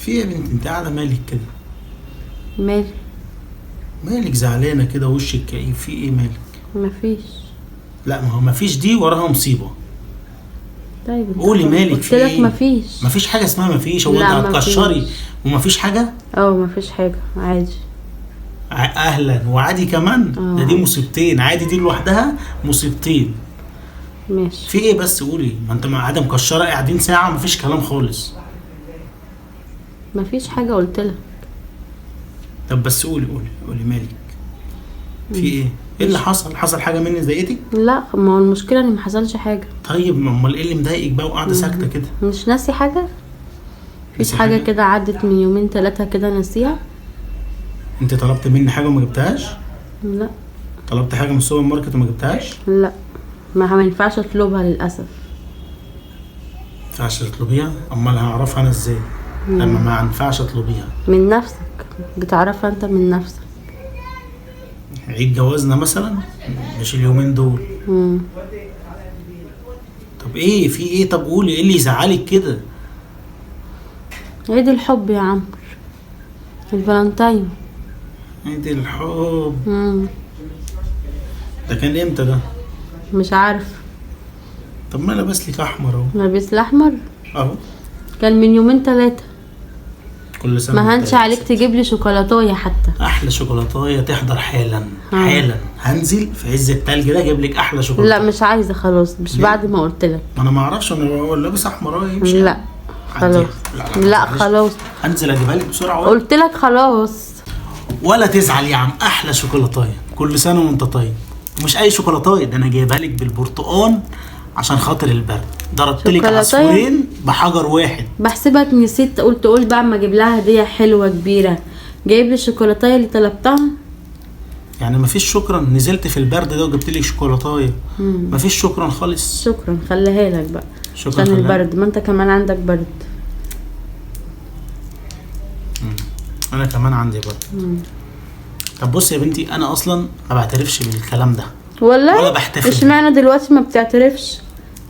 في ايه يا بنت؟ انت قاعده مالك كده؟ مالي؟ مالك زعلانه كده وشك كئيب؟ في ايه مالك؟ مفيش. لا ما هو مفيش دي وراها مصيبه. طيب انت قولي مالك في قلت لك ايه؟ مفيش. مفيش حاجه اسمها مفيش. هو انت لا، هتكشري مفيش. ومفيش حاجه؟ مفيش حاجة عادي. اهلا وعادي كمان؟ ده دي مصيبتين. عادي دي لوحدها مصيبتين. ماشي. في ايه بس؟ قولي. ما انت قاعده مكشره قاعدين ساعه مفيش كلام خالص. مفيش حاجة قلت لك. طب بس قولي مالك في ايه؟ ايه اللي حصل؟ حصل حاجه مني ضايقتك؟ لا، ما هو المشكلة ان محصلش حاجة. طيب امال ايه اللي مضايقك بقى وقاعده ساكته كده؟ مش ناسي حاجة. مفيش ناسي حاجة حاجة؟ كده عدت من يومين 3 كده ناسيها. انت طلبت مني حاجه وما جبتهاش؟ لا. طلبت حاجه من السوبر ماركت وما جبتهاش؟ لا، ما ينفعش اطلبها للأسف. ما ينفعش تطلبيها؟ امال هعرفها انا ازاي لما ما ينفعش اطلبيها؟ من نفسك. بتعرفها انت من نفسك. عيد جوازنا مثلا، مش اليومين دول. طب ايه في ايه؟ طب قولي ايه اللي يزعلك كده؟ عيد الحب يا عمرو، الفالنتين. عيد الحب ده كان امتى ده؟ مش عارف. طب ما لابس لك احمر اهو. لابس الاحمر؟ اهو. كان من يومين 3. كل سنه ما وانت هنش طيب. عليك تجيب لي شوكولاتايه حتى. احلى شوكولاتايه تحضر حالا. حالا هنزل في عز التلج ده اجيب لك احلى شوكولاته. لا مش عايزه خلاص، مش ليه؟ بعد ما قلت لك. ما انا ما اعرفش، انا لابس احمر اهو يمشي. لا خلاص. لا خلاص. هنزل اجيبها لك بسرعه قلت لك خلاص. ولا تزعل يا عم. احلى شوكولاتايه كل سنه وانت طيب. مش اي شوكولاتايه ده، انا جايبها لك بالبرتقال عشان خاطر البرد. ضربت لك شوكولاتاية؟ عصفورين بحجر واحد. بحسبك نسيت، قلت قول بقى اما اجيب لها هديه حلوه كبيره. جايب لي الشوكولاتايه اللي طلبتها. يعني مفيش شكرا؟ نزلت في البرد ده وجبت لك شوكولاتايه. مفيش شكرا خالص. شكرا، خليها لك بقى. شكرا عشان خليها. البرد، ما انت كمان عندك برد. انا كمان عندي برد. طب بص يا بنتي، انا اصلا ما بعترفش بالكلام ده والله. ولا بحتفل. اشمعنى دلوقتي ما بتعترفش؟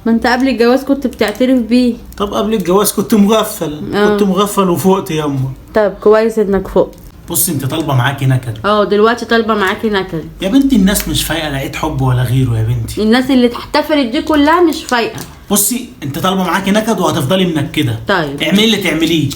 ما انت قبل الجواز كنت بتعترف بيه. طب قبل الجواز كنت مغفل. كنت مغفل وفوقت ياما. طب كويس انك فوق. بصي انت طالبه معاكي نكد. دلوقتي طالبه معاكي نكد. يا بنتي الناس مش فايقه لا عيد حب ولا غيره يا بنتي. الناس اللي احتفلت دي كلها مش فايقه. بصي انت طالبه معاكي نكد وهتفضلي منكده. طيب اعملي اللي تعمليه.